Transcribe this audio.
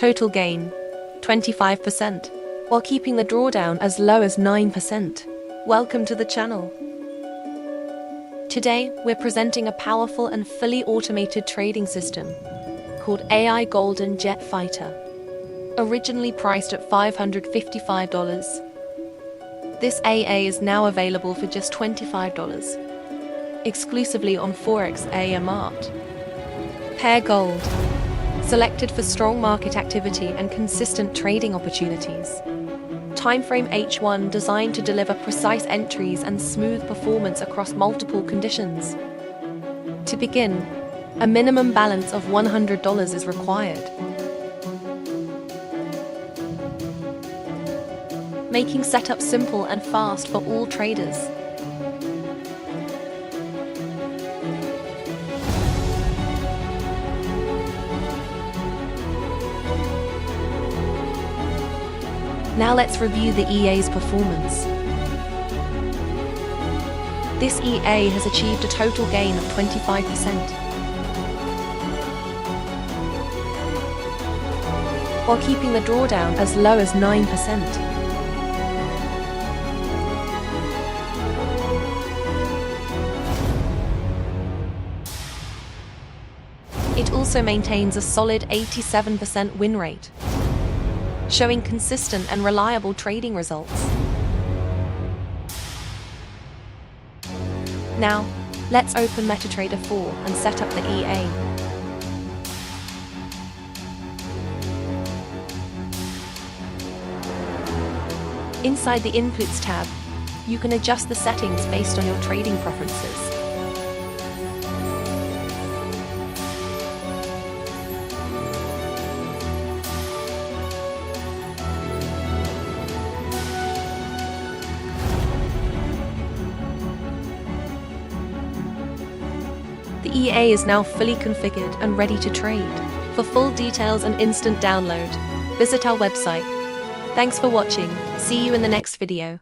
Total gain, 25%, while keeping the drawdown as low as 9%. Welcome to the channel. Today, we're presenting a powerful and fully automated trading system called AI Golden Jet Fighter, originally priced at $555. This AA is now available for just $25, exclusively on Forex Mart. Pair Gold, selected for strong market activity and consistent trading opportunities. Timeframe H1 designed to deliver precise entries and smooth performance across multiple conditions. To begin, a minimum balance of $100 is required, making setup simple and fast for all traders. Now let's review the EA's performance. This EA has achieved a total gain of 25%, while keeping the drawdown as low as 9%. It also maintains a solid 87% win rate, showing consistent and reliable trading results. Now, let's open MetaTrader 4 and set up the EA. Inside the Inputs tab, you can adjust the settings based on your trading preferences. The EA is now fully configured and ready to trade. For full details and instant download, visit our website. Thanks for watching. See you in the next video.